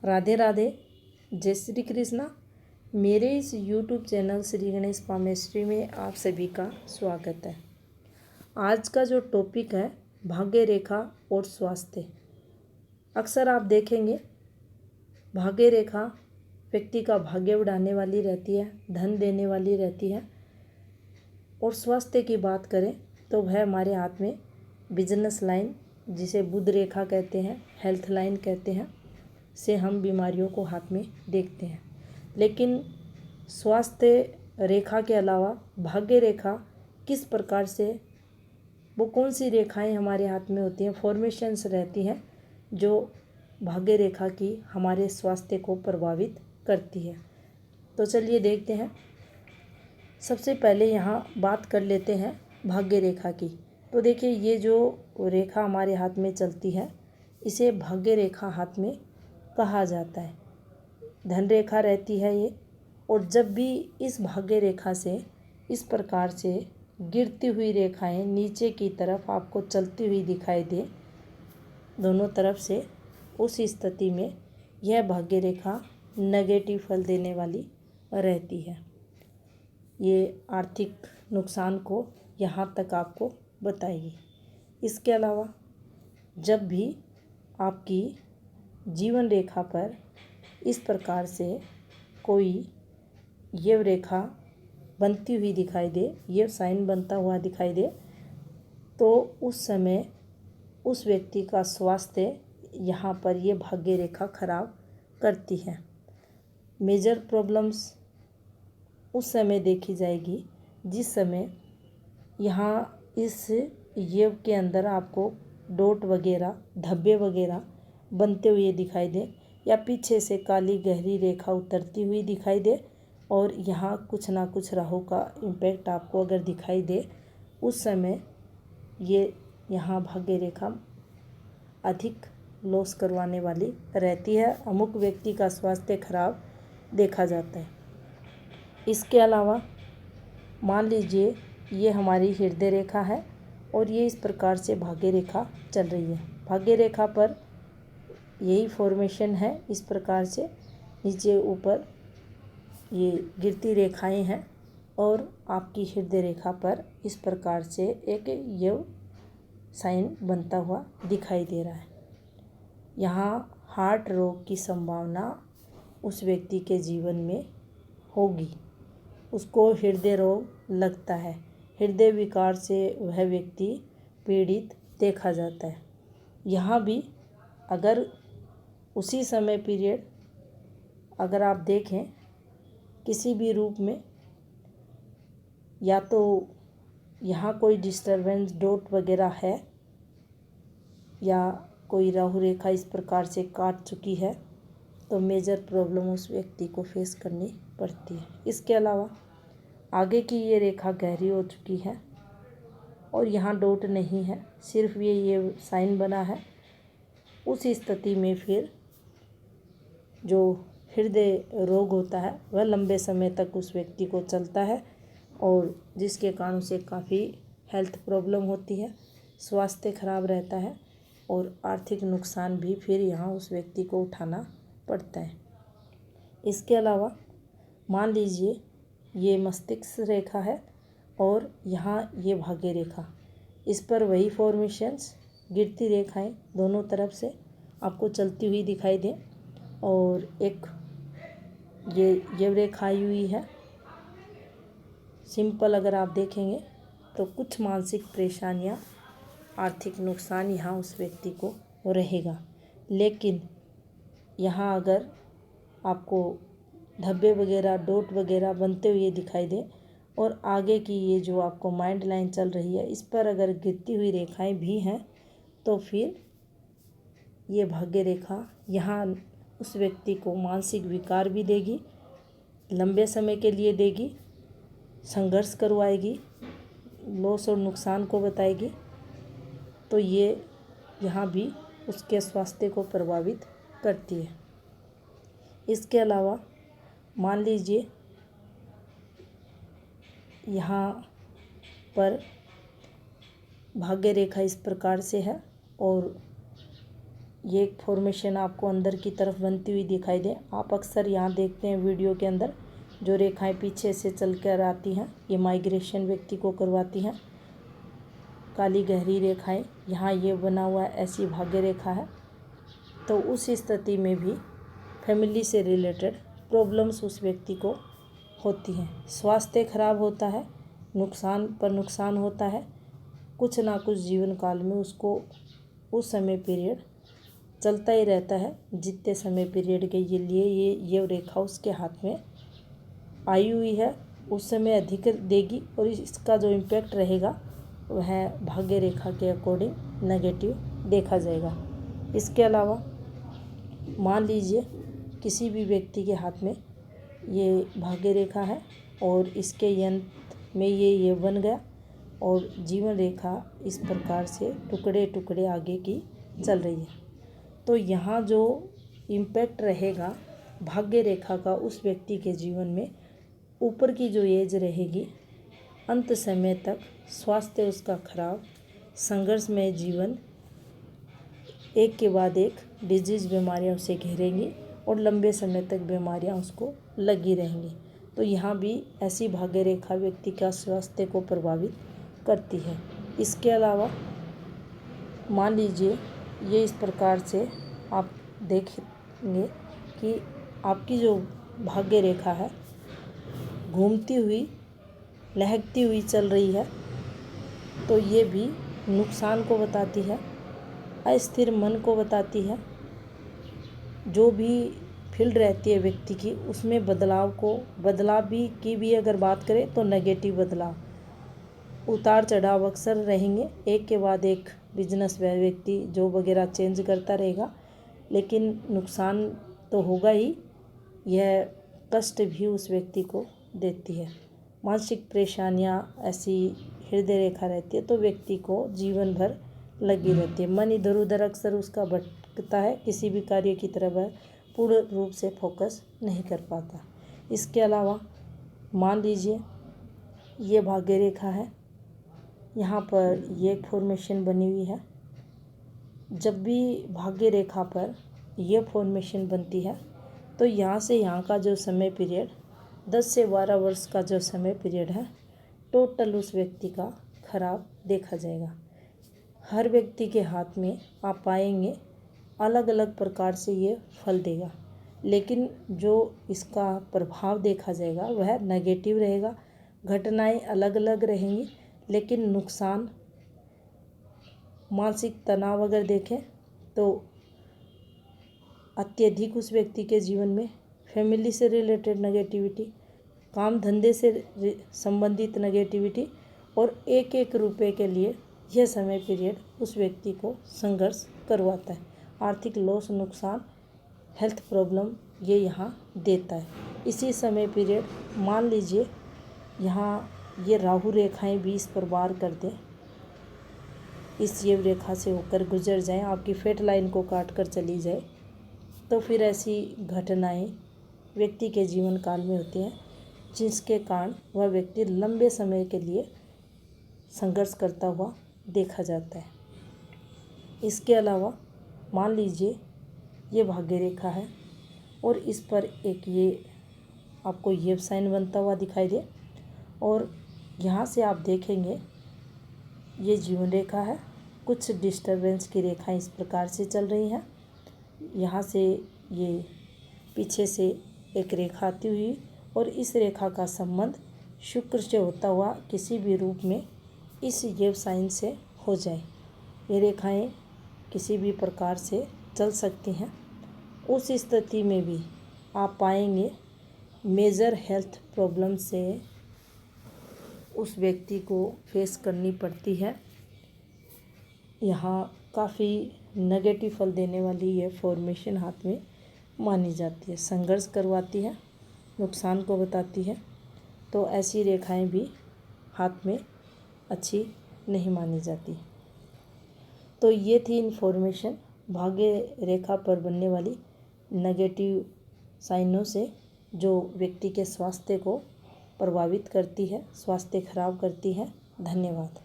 राधे राधे, जय श्री कृष्णा। मेरे इस YouTube चैनल श्री गणेश पामेश्वरी में आप सभी का स्वागत है। आज का जो टॉपिक है भाग्य रेखा और स्वास्थ्य। अक्सर आप देखेंगे भाग्य रेखा व्यक्ति का भाग्य बढ़ाने वाली रहती है, धन देने वाली रहती है। और स्वास्थ्य की बात करें तो वह हमारे हाथ में बिजनेस लाइन, जिसे बुध रेखा कहते हैं, हेल्थ लाइन कहते हैं, से हम बीमारियों को हाथ में देखते हैं। लेकिन स्वास्थ्य रेखा के अलावा भाग्य रेखा किस प्रकार से, वो कौन सी रेखाएं हमारे हाथ में होती हैं, फॉर्मेशंस रहती हैं जो भाग्य रेखा की हमारे स्वास्थ्य को प्रभावित करती है। तो चलिए देखते हैं। सबसे पहले यहाँ बात कर लेते हैं भाग्य रेखा की। तो देखिए, ये जो रेखा हमारे हाथ में चलती है इसे भाग्य रेखा हाथ में कहा जाता है। धन रेखा रहती है ये। और जब भी इस भाग्य रेखा से इस प्रकार से गिरती हुई रेखाएं नीचे की तरफ आपको चलती हुई दिखाई दे दोनों तरफ से, उस स्थिति में यह भाग्य रेखा नेगेटिव फल देने वाली रहती है। ये आर्थिक नुकसान को यहाँ तक आपको बताएगी। इसके अलावा जब भी आपकी जीवन रेखा पर इस प्रकार से कोई ये रेखा बनती हुई दिखाई दे, ये साइन बनता हुआ दिखाई दे, तो उस समय उस व्यक्ति का स्वास्थ्य यहाँ पर ये भाग्य रेखा खराब करती है। मेजर प्रॉब्लम्स उस समय देखी जाएगी जिस समय यहाँ इस ये के अंदर आपको डॉट वगैरह, धब्बे वगैरह बनते हुए दिखाई दे, या पीछे से काली गहरी रेखा उतरती हुई दिखाई दे, और यहाँ कुछ ना कुछ राहु का इम्पैक्ट आपको अगर दिखाई दे, उस समय ये यहाँ भाग्य रेखा अधिक लॉस करवाने वाली रहती है। अमुक व्यक्ति का स्वास्थ्य खराब देखा जाता है। इसके अलावा मान लीजिए ये हमारी हृदय रेखा है और ये इस प्रकार से भाग्य रेखा चल रही है। भाग्य रेखा पर यही फॉर्मेशन है, इस प्रकार से नीचे ऊपर ये गिरती रेखाएं हैं, और आपकी हृदय रेखा पर इस प्रकार से एक ये साइन बनता हुआ दिखाई दे रहा है। यहाँ हार्ट रोग की संभावना उस व्यक्ति के जीवन में होगी। उसको हृदय रोग लगता है, हृदय विकार से वह व्यक्ति पीड़ित देखा जाता है। यहाँ भी अगर उसी समय पीरियड अगर आप देखें किसी भी रूप में, या तो यहाँ कोई डिस्टरबेंस डॉट वगैरह है, या कोई राहु रेखा इस प्रकार से काट चुकी है, तो मेजर प्रॉब्लम उस व्यक्ति को फेस करनी पड़ती है। इसके अलावा आगे की ये रेखा गहरी हो चुकी है और यहाँ डॉट नहीं है, सिर्फ ये साइन बना है, उस स्थिति में फिर जो हृदय रोग होता है वह लंबे समय तक उस व्यक्ति को चलता है, और जिसके कारण उसे काफ़ी हेल्थ प्रॉब्लम होती है, स्वास्थ्य खराब रहता है, और आर्थिक नुकसान भी फिर यहाँ उस व्यक्ति को उठाना पड़ता है। इसके अलावा मान लीजिए ये मस्तिष्क रेखा है और यहाँ ये भाग्य रेखा, इस पर वही फॉर्मेशंस, गिरती रेखाएं दोनों तरफ से आपको चलती हुई दिखाई दे, और एक ये रेखा आई हुई है। सिंपल अगर आप देखेंगे तो कुछ मानसिक परेशानियाँ, आर्थिक नुकसान यहाँ उस व्यक्ति को रहेगा। लेकिन यहाँ अगर आपको धब्बे वगैरह, डॉट वगैरह बनते हुए दिखाई दे, और आगे की ये जो आपको माइंड लाइन चल रही है इस पर अगर गिरती हुई रेखाएं भी हैं, तो फिर ये भाग्य रेखा यहाँ उस व्यक्ति को मानसिक विकार भी देगी, लंबे समय के लिए देगी, संघर्ष करवाएगी, लॉस और नुकसान को बताएगी। तो ये यहाँ भी उसके स्वास्थ्य को प्रभावित करती है। इसके अलावा मान लीजिए यहाँ पर भाग्य रेखा इस प्रकार से है, और ये एक फॉर्मेशन आपको अंदर की तरफ बनती हुई दिखाई दे। आप अक्सर यहाँ देखते हैं वीडियो के अंदर जो रेखाएं पीछे से चल कर आती हैं, ये माइग्रेशन व्यक्ति को करवाती हैं। काली गहरी रेखाएं, यहाँ ये बना हुआ है, ऐसी भाग्य रेखा है। तो उस स्थिति में भी फैमिली से रिलेटेड प्रॉब्लम्स उस व्यक्ति को होती हैं। स्वास्थ्य खराब होता है, नुकसान पर नुकसान होता है। कुछ ना कुछ जीवन काल में उसको उस समय पीरियड चलता ही रहता है। जितने समय पीरियड के लिए ये रेखा उसके हाथ में आई हुई है, उस समय अधिक देगी और इसका जो इम्पैक्ट रहेगा वह भाग्य रेखा के अकॉर्डिंग नेगेटिव देखा जाएगा। इसके अलावा मान लीजिए किसी भी व्यक्ति के हाथ में ये भाग्य रेखा है और इसके यंत्र में ये बन गया और जीवन रेखा इस प्रकार से टुकड़े टुकड़े आगे की चल रही है, तो यहाँ जो इम्पैक्ट रहेगा भाग्य रेखा का उस व्यक्ति के जीवन में, ऊपर की जो एज रहेगी अंत समय तक स्वास्थ्य उसका खराब, संघर्षमय जीवन, एक के बाद एक डिजीज़ बीमारियां उसे घेरेंगी और लंबे समय तक बीमारियां उसको लगी रहेंगी। तो यहाँ भी ऐसी भाग्य रेखा व्यक्ति का स्वास्थ्य को प्रभावित करती है। इसके अलावा मान लीजिए ये इस प्रकार से आप देखेंगे कि आपकी जो भाग्य रेखा है घूमती हुई लहकती हुई चल रही है, तो ये भी नुकसान को बताती है, अस्थिर मन को बताती है। जो भी फील्ड रहती है व्यक्ति की उसमें बदलाव की भी अगर बात करें तो नेगेटिव बदलाव, उतार चढ़ाव अक्सर रहेंगे। एक के बाद एक बिजनेस व्यक्ति जॉब वगैरह चेंज करता रहेगा, लेकिन नुकसान तो होगा ही, यह कष्ट भी उस व्यक्ति को देती है। मानसिक परेशानियां, ऐसी हृदय रेखा रहती है तो व्यक्ति को जीवन भर लगी रहती है। मन इधर उधर अक्सर उसका भटकता है, किसी भी कार्य की तरफ वह पूर्ण रूप से फोकस नहीं कर पाता। इसके अलावा मान लीजिए ये भाग्य रेखा है, यहाँ पर ये फॉर्मेशन बनी हुई है। जब भी भाग्य रेखा पर यह फॉर्मेशन बनती है तो यहाँ से यहाँ का जो समय पीरियड 10 से 12 वर्ष का जो समय पीरियड है टोटल उस व्यक्ति का खराब देखा जाएगा। हर व्यक्ति के हाथ में आप पाएंगे अलग अलग प्रकार से ये फल देगा, लेकिन जो इसका प्रभाव देखा जाएगा वह नेगेटिव रहेगा। घटनाएं अलग अलग रहेंगी, लेकिन नुकसान, मानसिक तनाव अगर देखें तो अत्यधिक उस व्यक्ति के जीवन में, फैमिली से रिलेटेड नेगेटिविटी, काम धंधे से संबंधित नेगेटिविटी और एक एक रुपए के लिए यह समय पीरियड उस व्यक्ति को संघर्ष करवाता है। आर्थिक लॉस, नुकसान, हेल्थ प्रॉब्लम ये यहाँ देता है। इसी समय पीरियड मान लीजिए यहाँ ये राहु रेखाएं भी इस पर वार कर दें, इस ये रेखा से होकर गुजर जाएं, आपकी फेट लाइन को काट कर चली जाए, तो फिर ऐसी घटनाएं व्यक्ति के जीवन काल में होती हैं जिसके कारण वह व्यक्ति लंबे समय के लिए संघर्ष करता हुआ देखा जाता है। इसके अलावा मान लीजिए ये भाग्य रेखा है और इस पर एक ये आपको ये साइन बनता हुआ दिखाई दे और यहाँ से आप देखेंगे ये जीवन रेखा है। कुछ डिस्टरबेंस की रेखाएं इस प्रकार से चल रही हैं। यहाँ से ये पीछे से एक रेखा आती हुई और इस रेखा का संबंध शुक्र से होता हुआ किसी भी रूप में इस ये साइन से हो जाए। ये रेखाएं किसी भी प्रकार से चल सकती हैं। उस स्थिति में भी आप पाएंगे मेजर हेल्थ प्रॉब्लम से उस व्यक्ति को फेस करनी पड़ती है। यहाँ काफ़ी नेगेटिव फल देने वाली ये फॉर्मेशन हाथ में मानी जाती है, संघर्ष करवाती है, नुकसान को बताती है। तो ऐसी रेखाएं भी हाथ में अच्छी नहीं मानी जाती। तो ये थी इन्फॉर्मेशन भाग्य रेखा पर बनने वाली नेगेटिव साइनों से जो व्यक्ति के स्वास्थ्य को प्रभावित करती है, स्वास्थ्य खराब करती है। धन्यवाद।